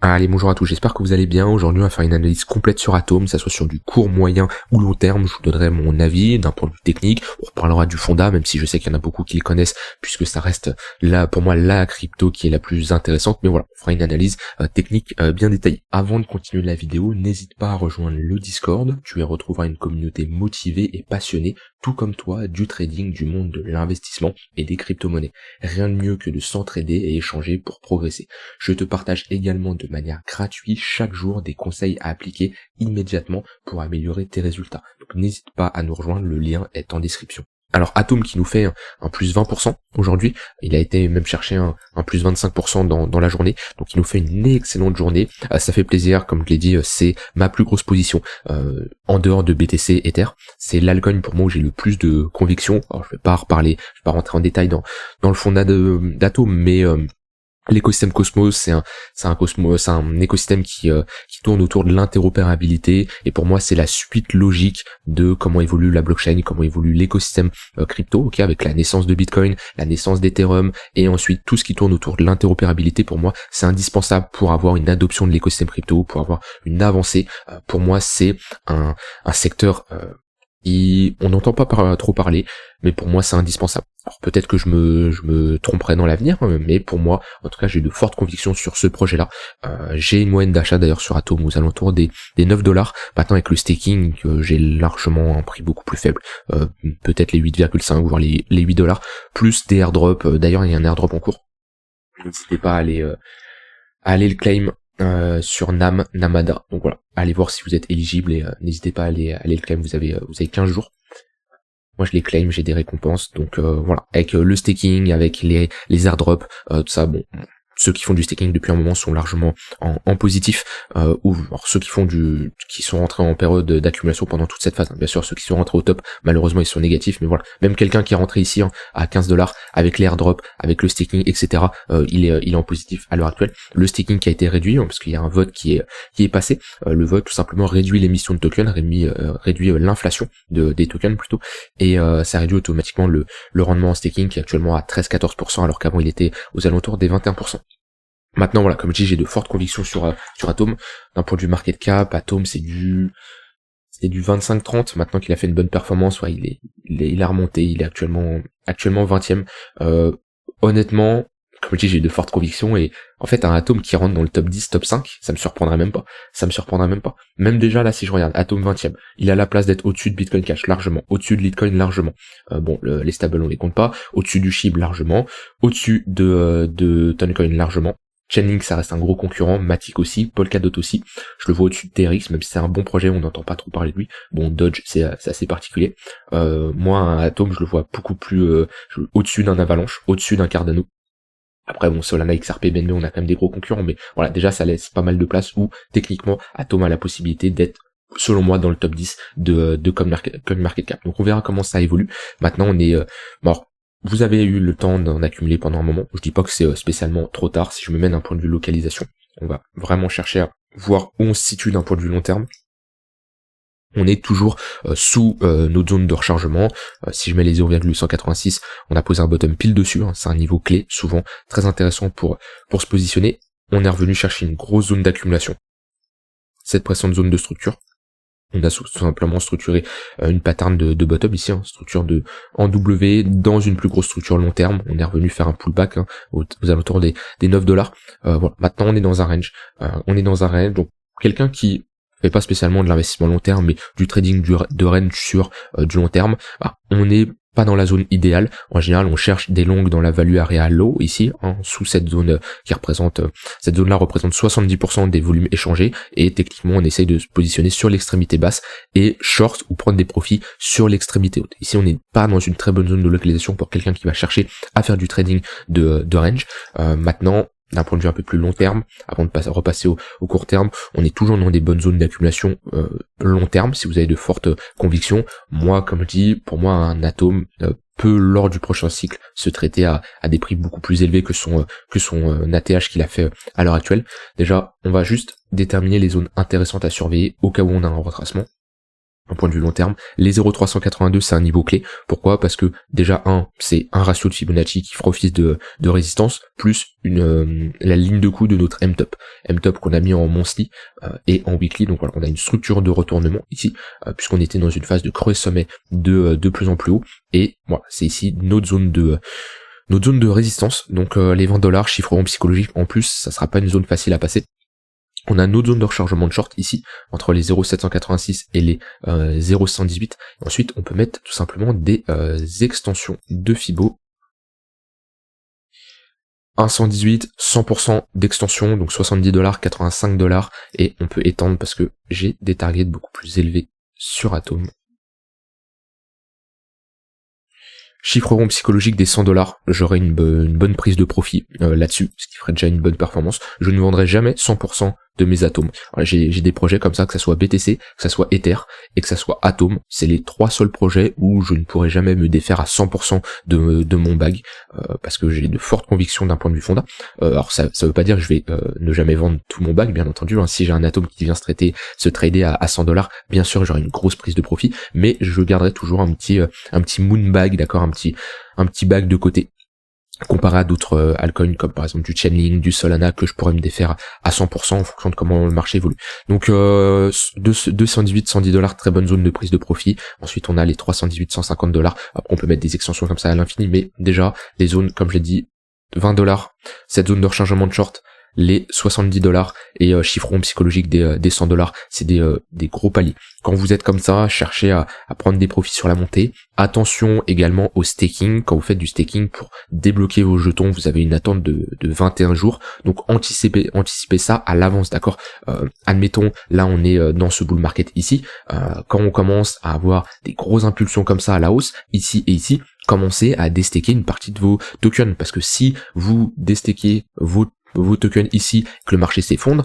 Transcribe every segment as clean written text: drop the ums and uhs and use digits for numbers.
Allez, bonjour à tous, j'espère que vous allez bien. Aujourd'hui, on va faire une analyse complète sur Atom, que ça soit sur du court, moyen ou long terme. Je vous donnerai mon avis d'un point de vue technique. On reparlera du fonda, même si je sais qu'il y en a beaucoup qui le connaissent, puisque ça reste là, pour moi, la crypto qui est la plus intéressante. Mais voilà, on fera une analyse technique bien détaillée. Avant de continuer la vidéo, n'hésite pas à rejoindre le Discord. Tu y retrouveras une communauté motivée et passionnée, tout comme toi, du trading, du monde de l'investissement et des crypto-monnaies. Rien de mieux que de s'entraider et échanger pour progresser. Je te partage également de manière gratuite chaque jour des conseils à appliquer immédiatement pour améliorer tes résultats. Donc n'hésite pas à nous rejoindre, le lien est en description. Alors Atom qui nous fait un plus 20% aujourd'hui, il a été même chercher un plus 25% dans la journée, donc il nous fait une excellente journée, ça fait plaisir, comme je l'ai dit, c'est ma plus grosse position en dehors de BTC Ether, c'est l'altcoin pour moi où j'ai le plus de conviction. Alors je vais pas rentrer en détail dans le fonds d'Atom, mais l'écosystème Cosmos, c'est un écosystème qui tourne autour de l'interopérabilité, et pour moi c'est la suite logique de comment évolue la blockchain, comment évolue l'écosystème crypto, ok, avec la naissance de Bitcoin, la naissance d'Ethereum, et ensuite tout ce qui tourne autour de l'interopérabilité. Pour moi c'est indispensable pour avoir une adoption de l'écosystème crypto, pour avoir une avancée. Pour moi c'est un secteur on n'entend pas trop parler, mais pour moi c'est indispensable. Alors peut-être que je me tromperai dans l'avenir, mais pour moi, en tout cas, j'ai de fortes convictions sur ce projet-là. J'ai une moyenne d'achat d'ailleurs sur Atom aux alentours des $9. Maintenant avec le staking, j'ai largement un prix beaucoup plus faible, peut-être les 8,5 voire les $8, plus des airdrops. D'ailleurs il y a un airdrop en cours. N'hésitez pas à aller le claim sur Namada. Donc voilà, allez voir si vous êtes éligible et n'hésitez pas à aller le claim, vous avez 15 jours. Moi je les claim, j'ai des récompenses, donc voilà, avec le staking, avec les airdrops, tout ça, bon, ceux qui font du staking depuis un moment sont largement en positif, ou alors ceux qui sont rentrés en période d'accumulation pendant toute cette phase. Bien sûr, ceux qui sont rentrés au top, malheureusement ils sont négatifs, mais voilà, même quelqu'un qui est rentré ici à $15 avec les airdrops, avec le staking, etc., il est en positif à l'heure actuelle. Le staking qui a été réduit, parce qu'il y a un vote qui est passé, le vote tout simplement réduit l'émission de tokens, réduit l'inflation des tokens plutôt, et ça réduit automatiquement le rendement en staking qui est actuellement à 13-14%, alors qu'avant il était aux alentours des 21%. Maintenant voilà, comme je dis, j'ai de fortes convictions sur Atom. D'un point de vue market cap, Atom c'était du 25-30. Maintenant qu'il a fait une bonne performance, ouais, il a remonté, il est actuellement 20e. Honnêtement, comme je dis, j'ai de fortes convictions, et en fait un Atom qui rentre dans le top 10, top 5, ça me surprendrait même pas. Même déjà là, si je regarde Atom 20e, il a la place d'être au-dessus de Bitcoin Cash largement, au-dessus de Litecoin largement. Les stables on les compte pas, au-dessus du SHIB largement, au-dessus de Toncoin largement. Chainlink ça reste un gros concurrent, Matic aussi, Polkadot aussi, je le vois au-dessus de TRX, même si c'est un bon projet, on n'entend pas trop parler de lui. Bon, Dodge c'est assez particulier. Moi un Atom je le vois beaucoup plus au-dessus d'un Avalanche, au-dessus d'un Cardano. Après bon, Solana, XRP, BNB, on a quand même des gros concurrents, mais voilà, déjà ça laisse pas mal de place où techniquement Atom a la possibilité d'être, selon moi, dans le top 10 de CoinMarketCap. Donc on verra comment ça évolue. Maintenant on est vous avez eu le temps d'en accumuler pendant un moment. Je dis pas que c'est spécialement trop tard. Si je me mets d'un point de vue localisation, on va vraiment chercher à voir où on se situe d'un point de vue long terme. On est toujours sous notre zone de rechargement. Si je mets les 0,186, on a posé un bottom pile dessus, c'est un niveau clé, souvent très intéressant pour se positionner. On est revenu chercher une grosse zone d'accumulation, cette précédente zone de structure. On a tout simplement structuré une pattern de bottom ici, structure en W dans une plus grosse structure long terme. On est revenu faire un pullback aux alentours des $9. Voilà. Maintenant on est dans un range. Donc quelqu'un qui fait pas spécialement de l'investissement long terme, mais du trading de range sur du long terme, on n'est pas dans la zone idéale. En général, on cherche des longues dans la value area low ici, sous cette zone cette zone-là représente 70% des volumes échangés, et techniquement on essaye de se positionner sur l'extrémité basse et short ou prendre des profits sur l'extrémité haute. Ici on n'est pas dans une très bonne zone de localisation pour quelqu'un qui va chercher à faire du trading de range. Maintenant, d'un point de vue un peu plus long terme, avant de repasser au court terme, on est toujours dans des bonnes zones d'accumulation long terme, si vous avez de fortes convictions. Moi, comme je dis, pour moi, un Atom peut, lors du prochain cycle, se traiter à des prix beaucoup plus élevés que son ATH qu'il a fait à l'heure actuelle. Déjà, on va juste déterminer les zones intéressantes à surveiller au cas où on a un retracement. un point de vue long terme. Les 0,382 c'est un niveau clé. Pourquoi? Parce que déjà c'est un ratio de Fibonacci qui fera office de résistance, plus la ligne de coup de notre M-top. M-top qu'on a mis en monthly et en weekly. Donc voilà, on a une structure de retournement ici, puisqu'on était dans une phase de creux sommet de plus en plus haut. Et voilà, c'est ici notre zone de résistance. Donc les $20 chiffreront psychologique en plus, ça sera pas une zone facile à passer. On a notre zone de rechargement de short ici, entre les 0,786 et les 0,118. Ensuite, on peut mettre tout simplement des extensions de Fibo. 1,118, 100% d'extension, donc $70, $85, et on peut étendre parce que j'ai des targets beaucoup plus élevés sur Atom. Chiffre rond psychologique des $100, j'aurai une bonne prise de profit là-dessus, ce qui ferait déjà une bonne performance. Je ne vendrai jamais 100% de mes atomes. Voilà, j'ai des projets comme ça, que ça soit BTC, que ça soit Ether et que ça soit Atom. C'est les 3 seuls projets où je ne pourrai jamais me défaire à 100% de mon bag, parce que j'ai de fortes convictions d'un point de vue fonda. Alors ça veut pas dire que je vais ne jamais vendre tout mon bag, bien entendu. Hein. Si j'ai un atome qui vient se trader à $100, bien sûr j'aurai une grosse prise de profit, mais je garderai toujours un petit moon bag, d'accord, un petit bag de côté, comparé à d'autres altcoins comme par exemple du Chainlink, du Solana, que je pourrais me défaire à 100% en fonction de comment le marché évolue. Donc 218, $110, très bonne zone de prise de profit. Ensuite on a les 318, $150. Après on peut mettre des extensions comme ça à l'infini, mais déjà les zones, comme je l'ai dit, $20, cette zone de rechargement de short, les $70 et chiffron psychologique des $100, c'est des gros paliers. Quand vous êtes comme ça, cherchez à prendre des profits sur la montée. Attention également au staking. Quand vous faites du staking pour débloquer vos jetons, vous avez une attente de 21 jours. Donc anticipez ça à l'avance, d'accord. Admettons, là on est dans ce bull market ici. Quand on commence à avoir des grosses impulsions comme ça à la hausse, ici et ici, commencez à déstaker une partie de vos tokens. Parce que si vous déstakez vos tokens ici, que le marché s'effondre,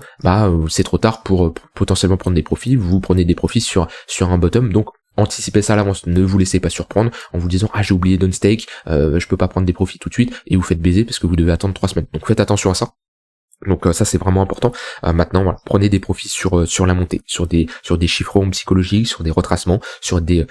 c'est trop tard pour potentiellement prendre des profits. Vous prenez des profits sur un bottom, donc anticipez ça à l'avance, ne vous laissez pas surprendre en vous disant j'ai oublié d'unstake, je peux pas prendre des profits tout de suite, et vous faites baiser parce que vous devez attendre 3 semaines. Donc faites attention à ça. Donc ça c'est vraiment important. Maintenant voilà, prenez des profits sur la montée, sur des chiffrons psychologiques, sur des retracements, sur des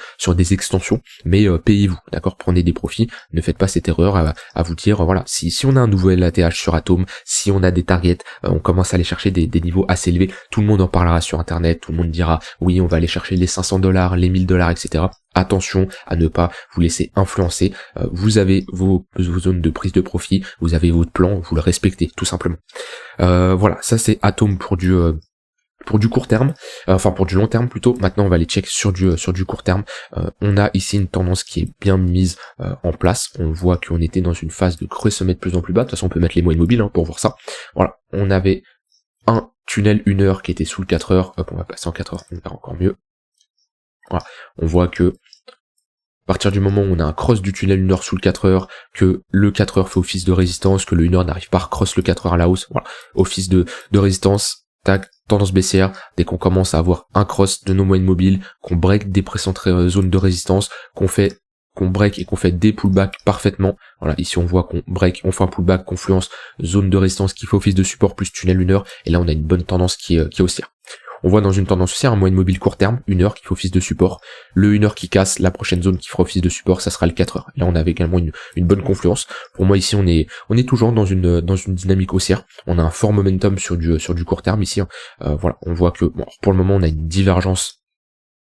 extensions, mais payez-vous, d'accord. Prenez des profits, ne faites pas cette erreur à vous dire voilà, si on a un nouvel ATH sur Atom, si on a des targets, on commence à aller chercher des niveaux assez élevés, tout le monde en parlera sur internet, tout le monde dira oui on va aller chercher les $500, les $1000, etc. Attention à ne pas vous laisser influencer. Vous avez vos zones de prise de profit, vous avez votre plan, vous le respectez tout simplement. Voilà, ça c'est Atom pour du court terme, enfin pour du long terme plutôt. Maintenant on va aller check sur du court terme. On a ici une tendance qui est bien mise en place. On voit qu'on était dans une phase de creux sommet de plus en plus bas. De toute façon on peut mettre les moyennes mobiles pour voir ça. Voilà, on avait un tunnel 1 heure qui était sous le 4 heures. Hop, on va passer en 4 heures, on verra encore mieux. Voilà, on voit que à partir du moment où on a un cross du tunnel 1 heure sous le 4 heures, que le 4 heures fait office de résistance, que le 1 heure n'arrive pas à cross le 4 heures à la hausse, voilà, office de résistance, tac, tendance baissière, dès qu'on commence à avoir un cross de nos moyennes mobiles, qu'on break des précédentes zones de résistance, qu'on break et qu'on fait des pullbacks parfaitement. Voilà, ici on voit qu'on break, on fait un pullback, confluence, zone de résistance qui fait office de support plus tunnel 1 heure, et là on a une bonne tendance qui est haussière. On voit dans une tendance haussière un moyenne mobile court terme, 1 heure qui fait office de support. Le 1 heure qui casse, la prochaine zone qui fera office de support, ça sera le 4 heures. Là on avait également une bonne confluence. Pour moi ici on est toujours dans une dynamique haussière. On a un fort momentum sur du court terme ici. Voilà, on voit que pour le moment on a une divergence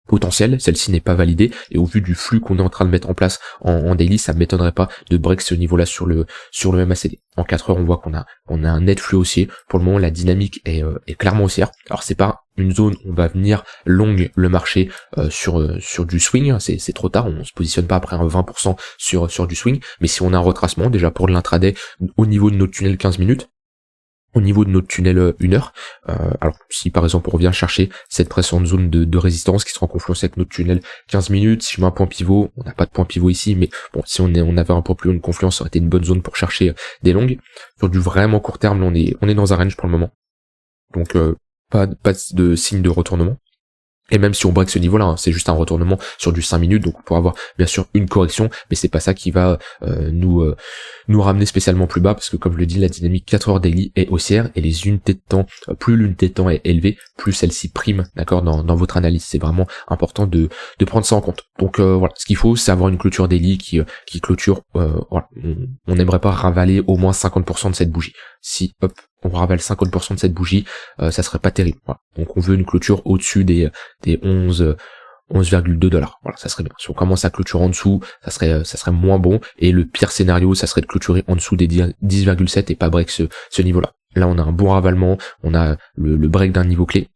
potentielle, celle-ci n'est pas validée, et au vu du flux qu'on est en train de mettre en place en daily, ça m'étonnerait pas de break ce niveau-là sur le MACD. En 4 heures, on voit qu'on a un net flux haussier. Pour le moment, la dynamique est clairement haussière. Alors c'est pas une zone où on va venir long le marché sur du swing, c'est trop tard, on se positionne pas après un 20% sur du swing, mais si on a un retracement déjà pour de l'intraday au niveau de notre tunnel 15 minutes, au niveau de notre tunnel 1 heure, alors si par exemple on revient chercher cette précédente zone de résistance qui sera en confluence avec notre tunnel 15 minutes, si je mets un point pivot, on n'a pas de point pivot ici, mais bon, si on avait un peu plus haut une confluence, ça aurait été une bonne zone pour chercher des longues. Sur du vraiment court terme, là, on est dans un range pour le moment, donc pas de signe de retournement. Et même si on break ce niveau-là, hein, c'est juste un retournement sur du 5 minutes, donc on pourra avoir bien sûr une correction, mais c'est pas ça qui va nous ramener spécialement plus bas, parce que comme je le dis, la dynamique 4 heures daily est haussière, et les unités de temps, plus l'unité de temps est élevée, plus celle-ci prime, d'accord, dans votre analyse. C'est vraiment important de prendre ça en compte. Donc voilà, ce qu'il faut, c'est avoir une clôture daily qui clôture, voilà, on n'aimerait pas ravaler au moins 50% de cette bougie. Si hop, on ravale 50% de cette bougie, ça serait pas terrible. Voilà. Donc on veut une clôture au-dessus des 11,2 $. Voilà, ça serait bien. Si on commence à clôturer en dessous, ça serait moins bon. Et le pire scénario, ça serait de clôturer en dessous des 10,7 et pas break ce niveau-là. Là, on a un bon ravalement, on a le break d'un niveau clé.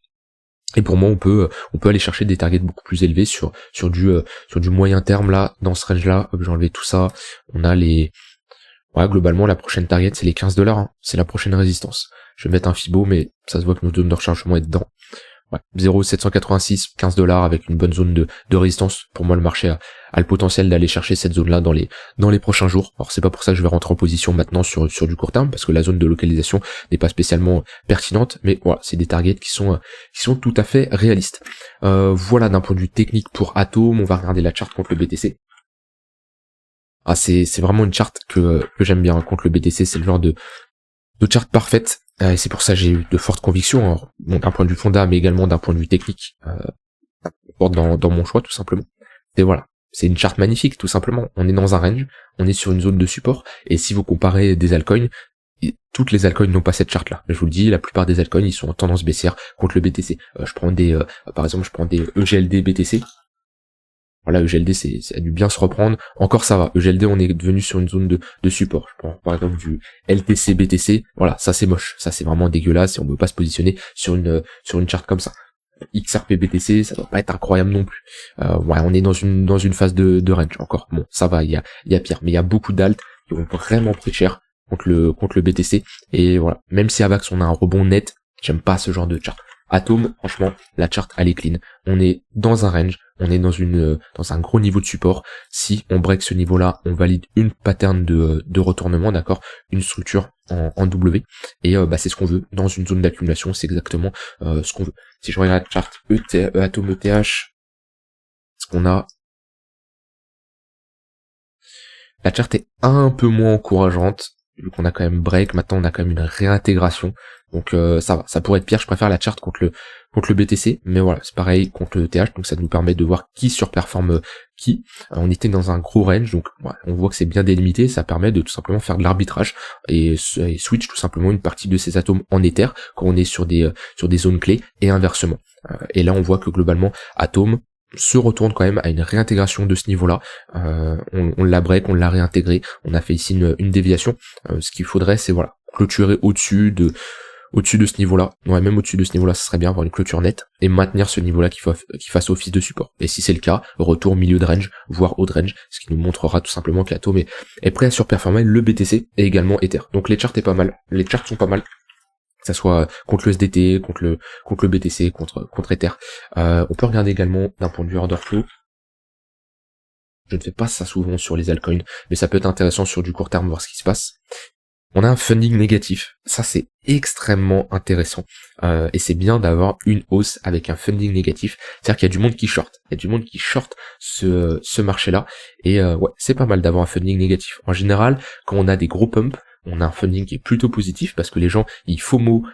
Et pour moi, on peut aller chercher des targets beaucoup plus élevés sur du moyen terme là, dans ce range-là. Hop, j'ai enlevé tout ça. On a globalement, la prochaine target, c'est les 15 $, hein. C'est la prochaine résistance. Je vais mettre un Fibo, mais ça se voit que nos zones de rechargement est dedans. Ouais, 0,786, 15 $ avec une bonne zone de résistance. Pour moi, le marché a le potentiel d'aller chercher cette zone-là dans les prochains jours. Alors, c'est pas pour ça que je vais rentrer en position maintenant sur du court terme, parce que la zone de localisation n'est pas spécialement pertinente, mais voilà, c'est des targets qui sont tout à fait réalistes. Voilà, d'un point de vue technique pour Atom, on va regarder la charte contre le BTC. Ah, c'est vraiment une charte que j'aime bien contre le BTC, c'est le genre de charte parfaite, et c'est pour ça que j'ai eu de fortes convictions, hein, d'un point de vue fonda, mais également d'un point de vue technique, dans mon choix, tout simplement. Et voilà, c'est une charte magnifique, tout simplement. On est dans un range, on est sur une zone de support, et si vous comparez des altcoins, toutes les altcoins n'ont pas cette charte là. Je vous le dis, la plupart des altcoins, ils sont en tendance baissière contre le BTC. Par exemple, je prends des EGLD BTC. Voilà, EGLD, ça a dû bien se reprendre. Encore ça va. EGLD, on est devenu sur une zone de support. Je prends par exemple du LTC, BTC. Voilà, ça c'est moche. Ça c'est vraiment dégueulasse et on ne peut pas se positionner sur une charte comme ça. XRP, BTC, ça doit pas être incroyable non plus. Ouais, on est dans une phase de range encore. Bon, ça va, il y a pire. Mais il y a beaucoup d'alts qui vont vraiment pris cher contre le BTC. Et voilà, même si Avax on a un rebond net, j'aime pas ce genre de charte. Atom, franchement, la charte elle est clean. On est dans un range, on est dans un gros niveau de support. Si on break ce niveau-là, on valide une pattern de retournement, d'accord, une structure en W. Et c'est ce qu'on veut dans une zone d'accumulation, c'est exactement ce qu'on veut. Si je regarde la charte Atom ETH, ce qu'on a, la charte est un peu moins encourageante. Vu qu'on a quand même break, maintenant on a quand même une réintégration. Donc ça va, ça pourrait être pire, je préfère la charte contre le BTC, mais voilà, c'est pareil contre le ETH, donc ça nous permet de voir qui surperforme qui. On était dans un gros range, donc ouais, on voit que c'est bien délimité, ça permet de tout simplement faire de l'arbitrage et switch tout simplement une partie de ces atomes en Ether quand on est sur des zones clés et inversement. Et là on voit que globalement Atom se retourne quand même à une réintégration de ce niveau-là. On l'a break, on l'a réintégré, on a fait ici une déviation. Ce qu'il faudrait, c'est voilà, clôturer au-dessus de ce niveau-là. Ouais, même au-dessus de ce niveau-là, ça serait bien avoir une clôture nette et maintenir ce niveau-là qui fasse office de support. Et si c'est le cas, retour milieu de range, voire haut de range, ce qui nous montrera tout simplement que l'atome est prêt à surperformer le BTC et également Ether. Donc les charts est pas mal, les charts sont pas mal. Que ça soit contre le SDT, contre le BTC, contre Ether. On peut regarder également d'un point de vue order flow. Je ne fais pas ça souvent sur les altcoins, mais ça peut être intéressant sur du court terme, voir ce qui se passe. On a un funding négatif. Ça, c'est extrêmement intéressant. Et c'est bien d'avoir une hausse avec un funding négatif. C'est-à-dire qu'il y a du monde qui short. Il y a du monde qui short ce marché-là. Et ouais, c'est pas mal d'avoir un funding négatif. En général, quand on a des gros pumps, on a un funding qui est plutôt positif parce que les gens, ils FOMO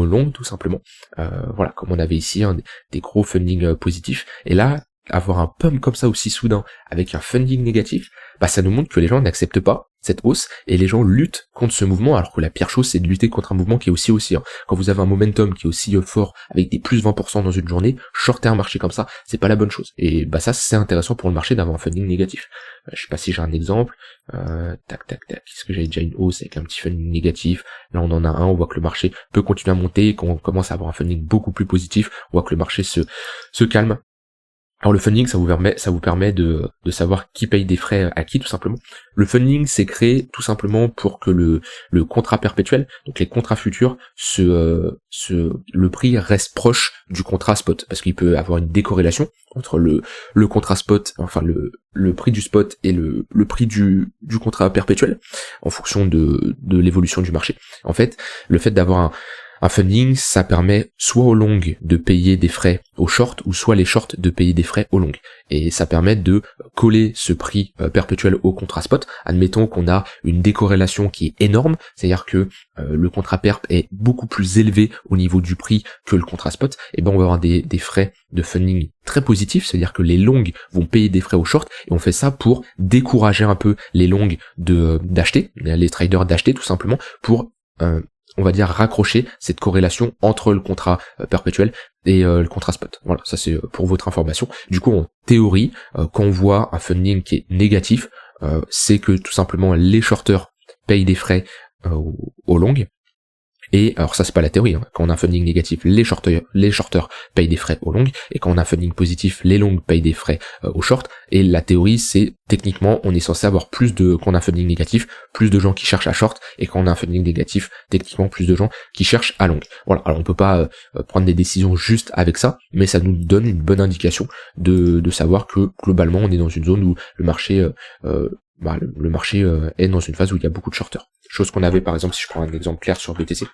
long, tout simplement. Voilà, comme on avait ici, des gros funding positifs. Et là, avoir un pump comme ça aussi soudain avec un funding négatif, bah ça nous montre que les gens n'acceptent pas cette hausse et les gens luttent contre ce mouvement, alors que la pire chose c'est de lutter contre un mouvement qui est aussi haussier. Quand vous avez un momentum qui est aussi fort avec des plus 20% dans une journée, shorter un marché comme ça, c'est pas la bonne chose. Et bah ça c'est intéressant pour le marché d'avoir un funding négatif. Je sais pas si j'ai un exemple. Est-ce que j'ai déjà une hausse avec un petit funding négatif? Là on en a un, on voit que le marché peut continuer à monter, et quand on commence à avoir un funding beaucoup plus positif, on voit que le marché se calme. Alors le funding, ça vous permet de savoir qui paye des frais à qui, tout simplement. Le funding, c'est créé tout simplement pour que le contrat perpétuel, donc les contrats futurs, le prix reste proche du contrat spot, parce qu'il peut avoir une décorrélation entre le contrat spot, enfin le prix du spot et le prix du contrat perpétuel, en fonction de l'évolution du marché. En fait, le fait d'avoir Un funding, ça permet soit aux longs de payer des frais aux shorts, ou soit les shorts de payer des frais aux longs. Et ça permet de coller ce prix perpétuel au contrat spot. Admettons qu'on a une décorrélation qui est énorme, c'est-à-dire que le contrat perp est beaucoup plus élevé au niveau du prix que le contrat spot, et ben on va avoir des frais de funding très positifs, c'est-à-dire que les longs vont payer des frais aux shorts, et on fait ça pour décourager un peu les longs d'acheter, les traders d'acheter tout simplement, pour on va dire raccrocher cette corrélation entre le contrat perpétuel et le contrat spot. Voilà, ça c'est pour votre information. Du coup, en théorie, quand on voit un funding qui est négatif, c'est que tout simplement les shorters payent des frais aux longs. Et alors ça c'est pas la théorie, hein. Quand on a un funding négatif, les shorters payent des frais aux longs, et quand on a un funding positif, les longs payent des frais aux shorts. Et la théorie c'est, techniquement, on est censé avoir quand on a un funding négatif, plus de gens qui cherchent à short, et quand on a un funding négatif, techniquement plus de gens qui cherchent à long. Voilà, alors on peut pas prendre des décisions juste avec ça, mais ça nous donne une bonne indication de savoir que globalement on est dans une zone où le marché le marché est dans une phase où il y a beaucoup de shorters. Chose qu'on avait par exemple, si je prends un exemple clair sur BTC.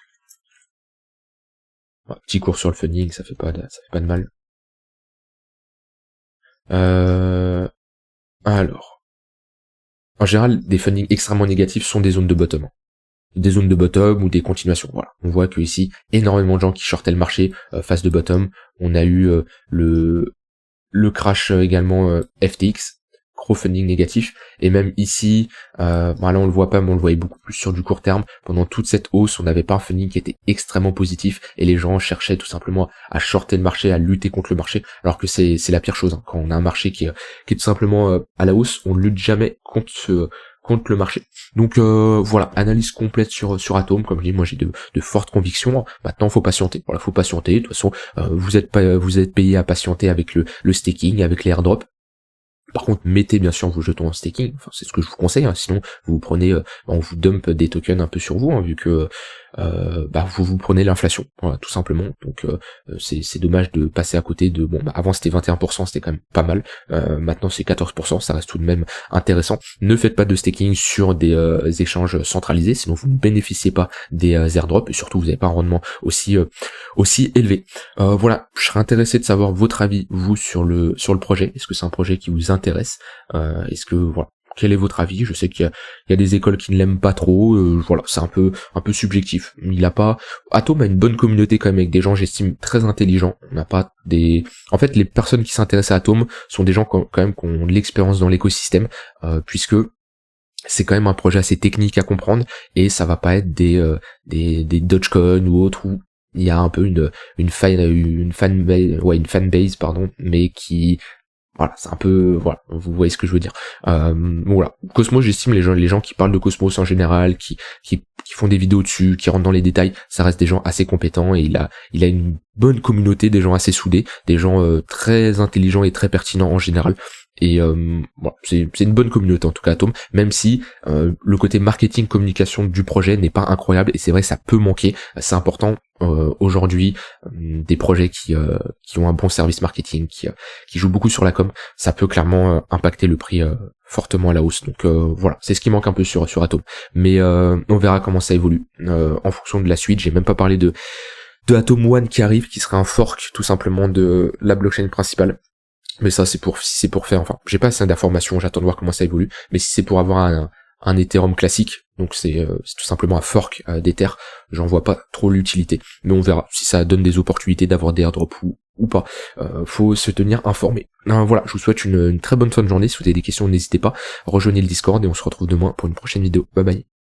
Petit cours sur le funding, ça fait pas de mal. Alors, en général, des fundings extrêmement négatifs sont des zones de bottom. Des zones de bottom ou des continuations. Voilà. On voit que ici, énormément de gens qui shortaient le marché, phase de bottom. On a eu le crash également FTX. Gros funding négatif, et même ici, là on le voit pas, mais on le voyait beaucoup plus sur du court terme. Pendant toute cette hausse, on n'avait pas un funding qui était extrêmement positif, et les gens cherchaient tout simplement à shorter le marché, à lutter contre le marché, alors que c'est la pire chose, hein. Quand on a un marché qui est tout simplement à la hausse, on ne lutte jamais contre le marché. Donc voilà, analyse complète sur Atom. Comme je dis, moi j'ai de fortes convictions. Maintenant faut patienter. Voilà, faut patienter. De toute façon, vous êtes payé à patienter avec le staking, avec les airdrops. Par contre, mettez bien sûr vos jetons en staking, enfin c'est ce que je vous conseille, hein. Sinon vous prenez, on vous dump des tokens un peu sur vous, hein, vu que vous prenez l'inflation, voilà, tout simplement. Donc c'est dommage de passer à côté de, avant c'était 21%, c'était quand même pas mal, maintenant c'est 14%, ça reste tout de même intéressant. Ne faites pas de staking sur des échanges centralisés, sinon vous ne bénéficiez pas des airdrops, et surtout vous n'avez pas un rendement aussi élevé. Voilà, je serais intéressé de savoir votre avis, vous, sur le projet. Est-ce que c'est un projet qui vous intéresse? Est-ce que, voilà, quel est votre avis? Je sais qu'il y a des écoles qui ne l'aiment pas trop, voilà, c'est un peu subjectif. Atom a une bonne communauté quand même, avec des gens, j'estime, très intelligents. On n'a pas en fait, les personnes qui s'intéressent à Atom sont des gens quand même qui ont de l'expérience dans l'écosystème, puisque c'est quand même un projet assez technique à comprendre, et ça va pas être des Dogecoin ou autres, où il y a un peu une fanbase, pardon, mais qui, voilà, c'est un peu, voilà, vous voyez ce que je veux dire. Voilà, Cosmos, j'estime les gens qui parlent de Cosmos en général, qui font des vidéos dessus, qui rentrent dans les détails, ça reste des gens assez compétents, et il a une bonne communauté, des gens assez soudés, des gens très intelligents et très pertinents en général. Et voilà, c'est une bonne communauté en tout cas, Atom, même si le côté marketing communication du projet n'est pas incroyable, et c'est vrai que ça peut manquer. C'est important aujourd'hui, des projets qui ont un bon service marketing, qui jouent beaucoup sur la com, ça peut clairement impacter le prix fortement à la hausse. Donc voilà, c'est ce qui manque un peu sur Atom, mais on verra comment ça évolue en fonction de la suite. J'ai même pas parlé de Atom One qui arrive, qui serait un fork tout simplement de la blockchain principale. Mais ça, si c'est pour faire, enfin, j'ai pas assez d'informations, j'attends de voir comment ça évolue, mais si c'est pour avoir un Ethereum classique, donc c'est tout simplement un fork d'Ether, j'en vois pas trop l'utilité. Mais on verra si ça donne des opportunités d'avoir des airdrops ou pas. Faut se tenir informé. Voilà, je vous souhaite une très bonne fin de journée. Si vous avez des questions, n'hésitez pas, rejoignez le Discord, et on se retrouve demain pour une prochaine vidéo. Bye bye.